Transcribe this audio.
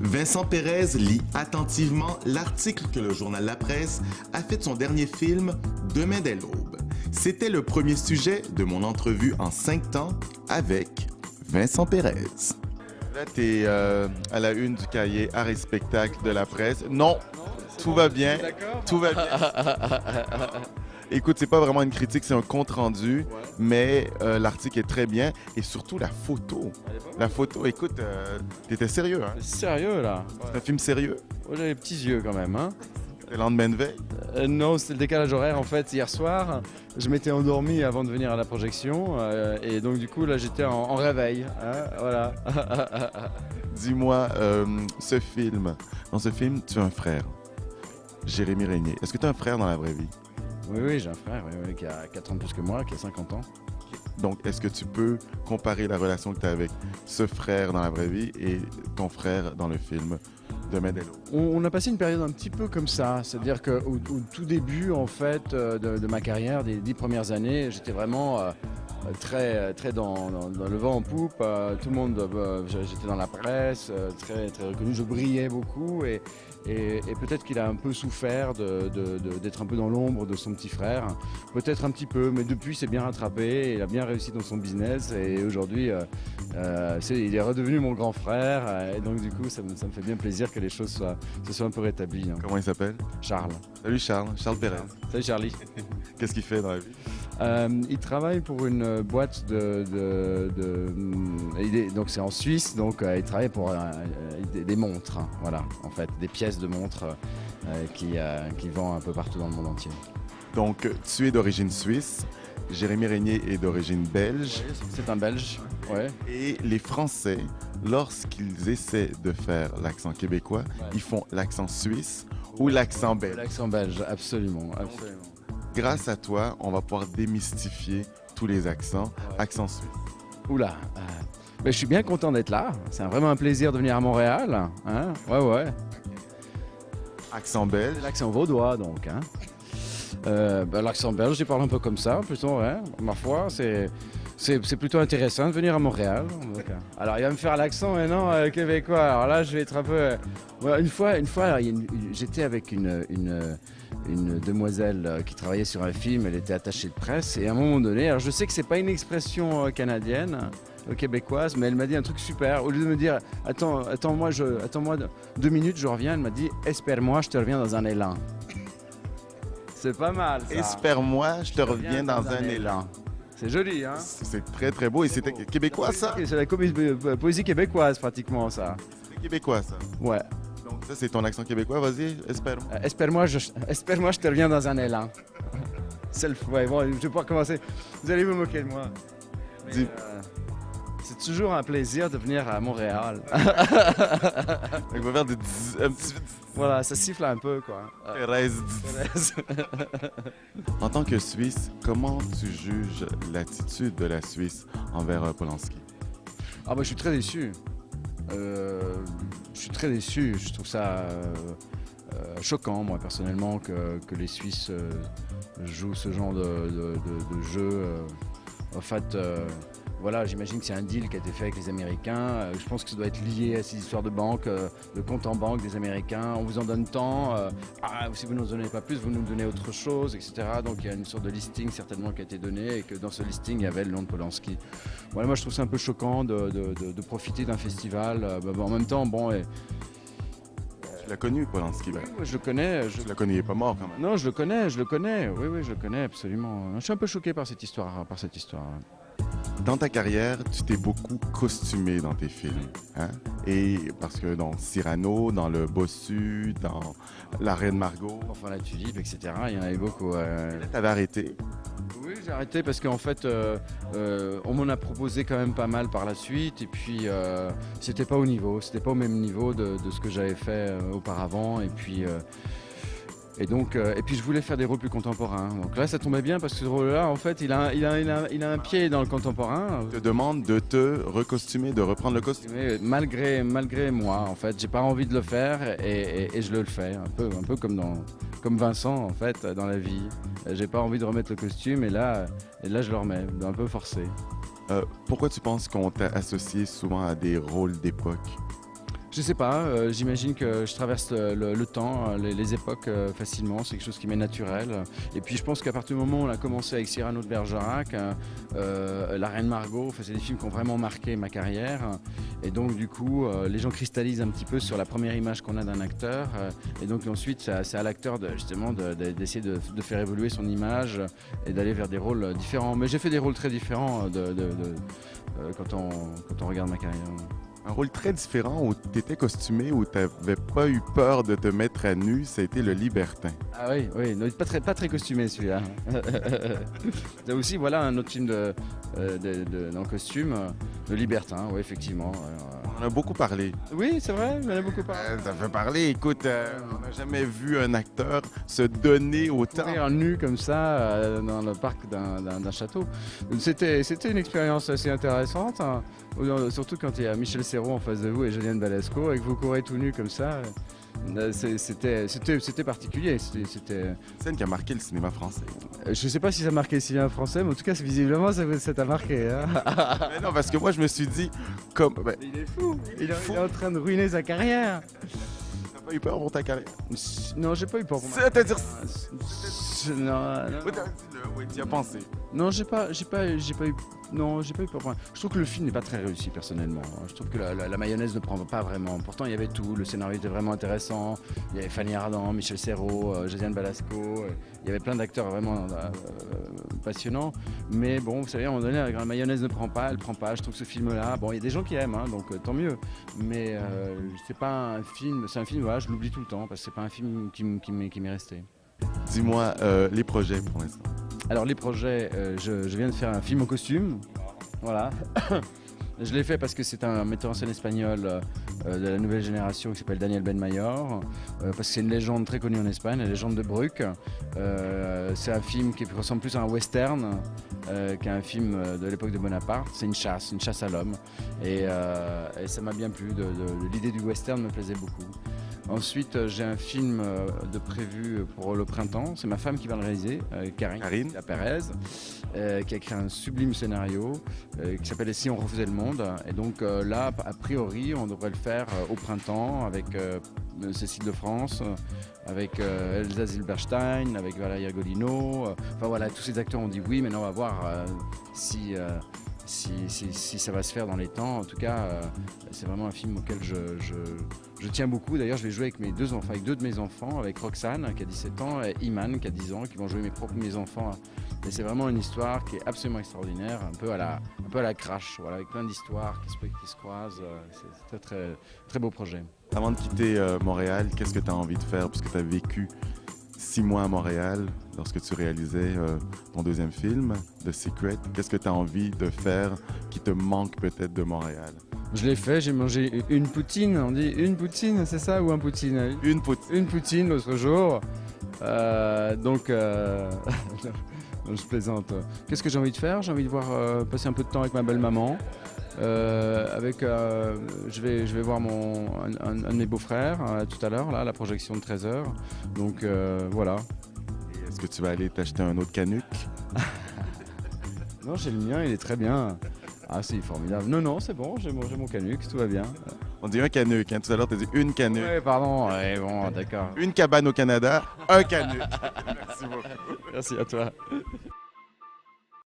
Vincent Pérez lit attentivement l'article que le journal La Presse a fait de son dernier film Demain dès l'aube. C'était le premier sujet de mon entrevue en 5 temps avec Vincent Pérez. Là, tu es à la une du cahier Art et spectacle de La Presse. Non, tout va bien. Tout va bien. Écoute, c'est pas vraiment une critique, c'est un compte-rendu, mais l'article est très bien et surtout la photo. La photo, écoute, t'étais sérieux, hein? Sérieux là? C'est un film sérieux? Ouais, j'avais les petits yeux quand même. Hein? Le lendemain de veille? Non, c'était le décalage horaire en fait. Hier soir, je m'étais endormi avant de venir à la projection et donc du coup là j'étais en réveil. Hein? Voilà. Dis-moi, dans ce film, tu as un frère, Jérémy Régnier. Est-ce que tu as un frère dans la vraie vie? Oui, j'ai un frère qui a 4 ans de plus que moi, qui a 50 ans. Donc, est-ce que tu peux comparer la relation que tu as avec ce frère dans la vraie vie et ton frère dans le film Demain dès l'aube? On a passé une période un petit peu comme ça, c'est-à-dire qu'au tout début en fait de ma carrière, des 10 premières années, j'étais vraiment très dans le vent en poupe. Tout le monde, j'étais dans la presse, très reconnu, je brillais beaucoup et peut-être qu'il a un peu souffert d'être un peu dans l'ombre de son petit frère, peut-être un petit peu, mais depuis c'est bien rattrapé, il a bien réussi dans son business et aujourd'hui il est redevenu mon grand frère et donc du coup ça me fait bien plaisir que les choses se soient un peu rétablies. Hein. Comment il s'appelle? Charles. Salut Charles, Charles Pérez. Salut Charlie. Qu'est-ce qu'il fait dans la vie? Il travaille pour une boîte donc c'est en Suisse, donc il travaille pour des montres, hein, voilà, en fait, des pièces de montres qui vend un peu partout dans le monde entier. Donc, tu es d'origine suisse, Jérémy Régnier est d'origine belge. Oui, c'est un Belge, ouais. Et les Français, lorsqu'ils essaient de faire l'accent québécois, ils font l'accent suisse ou l'accent belge. L'accent belge, absolument. Grâce à toi, on va pouvoir démystifier tous les accents. Ouais. Accent suisse. Oula, je suis bien content d'être là. C'est vraiment un plaisir de venir à Montréal. Hein? Ouais. Accent belge. L'accent vaudois, donc. Hein? L'accent belge, je parle un peu comme ça, plutôt. Hein? Ma foi, c'est plutôt intéressant de venir à Montréal. Donc, alors, il va me faire l'accent maintenant québécois. Alors là, je vais être un peu. Une fois, j'étais avec une demoiselle qui travaillait sur un film, elle était attachée de presse et à un moment donné, alors je sais que c'est pas une expression canadienne, québécoise, mais elle m'a dit un truc super. Au lieu de me dire attends-moi 2 minutes, je reviens, elle m'a dit espère-moi, je te reviens dans un élan. C'est pas mal ça. Espère-moi, je te reviens dans un élan. C'est joli, hein? C'est très très beau et c'était québécois ça? C'est la poésie québécoise pratiquement ça. C'est québécois ça? Ouais. Donc ça c'est ton accent québécois, vas-y, espère-moi. Espère-moi, je te reviens dans un élan. Ouais, bon, je vais pouvoir commencer. Vous allez vous moquer de moi. Mais, c'est toujours un plaisir de venir à Montréal. On va faire un petit... Voilà, ça siffle un peu, quoi. Thérèse. En tant que Suisse, comment tu juges l'attitude de la Suisse envers Polanski? Ah bah je suis très déçu. Je trouve ça choquant, moi, personnellement, que les Suisses jouent ce genre de jeu. En fait, voilà, j'imagine que c'est un deal qui a été fait avec les Américains. Je pense que ça doit être lié à ces histoires de banque, de compte en banque des Américains. On vous en donne tant. Si vous ne nous donnez pas plus, vous nous donnez autre chose, etc. Donc il y a une sorte de listing certainement qui a été donné et que dans ce listing, il y avait le nom de Polanski. Voilà, moi, je trouve ça un peu choquant de profiter d'un festival. En même temps, bon... Tu l'as connu, Polanski? Oui, je le connais. Tu l'as connu, il n'est pas mort quand même. Non, je le connais. Oui, je le connais absolument. Je suis un peu choqué par cette histoire. Dans ta carrière, tu t'es beaucoup costumé dans tes films. Hein? Et parce que dans Cyrano, dans Le Bossu, dans La Reine Margot... Enfin, la Tulipe, etc. Il y en avait beaucoup. T'avais arrêté? Oui, j'ai arrêté parce qu'en fait, on m'en a proposé quand même pas mal par la suite. Et puis, c'était pas au même niveau de ce que j'avais fait auparavant. Et puis, je voulais faire des rôles plus contemporains. Donc là, ça tombait bien parce que ce rôle-là, en fait, il a un pied dans le contemporain. Je te demande de te recostumer, de reprendre le costume. Mais malgré moi, en fait, j'ai pas envie de le faire et je le fais. Un peu comme Vincent, en fait, dans la vie. J'ai pas envie de remettre le costume et là, je le remets, un peu forcé. Pourquoi tu penses qu'on t'a associé souvent à des rôles d'époque? Je sais pas, j'imagine que je traverse le temps, les époques facilement, c'est quelque chose qui m'est naturel. Et puis je pense qu'à partir du moment où on a commencé avec Cyrano de Bergerac, La Reine Margot, enfin, c'est des films qui ont vraiment marqué ma carrière. Et donc du coup, les gens cristallisent un petit peu sur la première image qu'on a d'un acteur. Et donc ensuite, c'est à l'acteur d'essayer de faire évoluer son image et d'aller vers des rôles différents. Mais j'ai fait des rôles très différents quand on regarde ma carrière. Un rôle très différent où tu étais costumé, où tu n'avais pas eu peur de te mettre à nu, ça a été Le Libertin. Ah oui, oui, non, pas très costumé celui-là. C'est aussi voilà un autre film en costume, Le Libertin, oui effectivement. On en a beaucoup parlé. Oui, c'est vrai, on en a beaucoup parlé. Ça fait parler. Écoute, on n'a jamais vu un acteur se donner autant. Courir nu comme ça dans le parc d'un château. C'était une expérience assez intéressante, hein. Surtout quand il y a Michel Serrault en face de vous et Juliane Balasco et que vous courez tout nu comme ça. C'était particulier. C'était Une scène qui a marqué le cinéma français. je sais pas si ça marquait le cinéma français, mais en tout cas, visiblement, ça t'a marqué. Hein. Mais non, parce que moi, je me suis dit, comme. Ben, Il est fou. Il est en train de ruiner sa carrière. t'as pas eu peur pour ta carrière? Non, j'ai pas eu peur pour C'est-à-dire. Non, Oui, tu y as pensé. non, j'ai pas eu. Non, j'ai pas eu peur. Enfin, je trouve que le film n'est pas très réussi personnellement. Je trouve que la mayonnaise ne prend pas vraiment. Pourtant, il y avait tout. Le scénario était vraiment intéressant. Il y avait Fanny Ardant, Michel Serrault, Josiane Balasco. Il y avait plein d'acteurs vraiment passionnants. Mais bon, vous savez, à un moment donné, la mayonnaise ne prend pas. Elle prend pas. Je trouve que ce film-là, bon, il y a des gens qui aiment, hein, donc tant mieux. Mais c'est pas un film. C'est un film, voilà, je l'oublie tout le temps parce que c'est pas un film qui m'est resté. Dis-moi les projets pour l'instant. Alors les projets, je viens de faire un film en costume, voilà. Je l'ai fait parce que c'est un metteur en scène espagnol de la nouvelle génération qui s'appelle Daniel Benmayor, parce que c'est une légende très connue en Espagne, la légende de Bruck. C'est un film qui ressemble plus à un western qu'à un film de l'époque de Bonaparte. C'est une chasse à l'homme, et ça m'a bien plu. L'idée du western me plaisait beaucoup. Ensuite, j'ai un film de prévu pour le printemps. C'est ma femme qui va le réaliser, Karine Pérez, qui a écrit un sublime scénario qui s'appelle Et si on refaisait le monde. Et donc là, a priori, on devrait le faire au printemps avec Cécile de France, avec Elsa Zilberstein, avec Valeria Golino. Enfin voilà, tous ces acteurs ont dit oui. Maintenant, on va voir si ça va se faire dans les temps. En tout cas, c'est vraiment un film auquel je tiens beaucoup. D'ailleurs, je vais jouer avec mes deux enfants, avec deux de mes enfants, avec Roxane qui a 17 ans et Iman qui a 10 ans, qui vont jouer mes enfants. Et c'est vraiment une histoire qui est absolument extraordinaire, un peu à la Crash, voilà, avec plein d'histoires qui se croisent. C'est un très, très beau projet. Avant de quitter Montréal, qu'est-ce que tu as envie de faire puisque tu as vécu 6 mois à Montréal lorsque tu réalisais ton deuxième film, The Secret? Qu'est-ce que tu as envie de faire qui te manque peut-être de Montréal? Je l'ai fait, j'ai mangé une poutine, on dit une poutine, c'est ça, ou un poutine? Une poutine. Une poutine l'autre jour. Donc, je plaisante. Qu'est-ce que j'ai envie de faire? J'ai envie de passer un peu de temps avec ma belle-maman. Je vais voir un de mes beaux-frères tout à l'heure, là, à la projection de 13h. Donc voilà. Et est-ce que tu vas aller t'acheter un autre Canuck? Non, j'ai le mien, il est très bien. Ah, c'est formidable. Non, c'est bon, j'ai mon Canuck, tout va bien. On dit un Canuck, hein? Tout à l'heure, tu as dit une Canuck. Oui, pardon, ouais, bon, d'accord. Une cabane au Canada, un Canuck. Merci beaucoup. Merci à toi.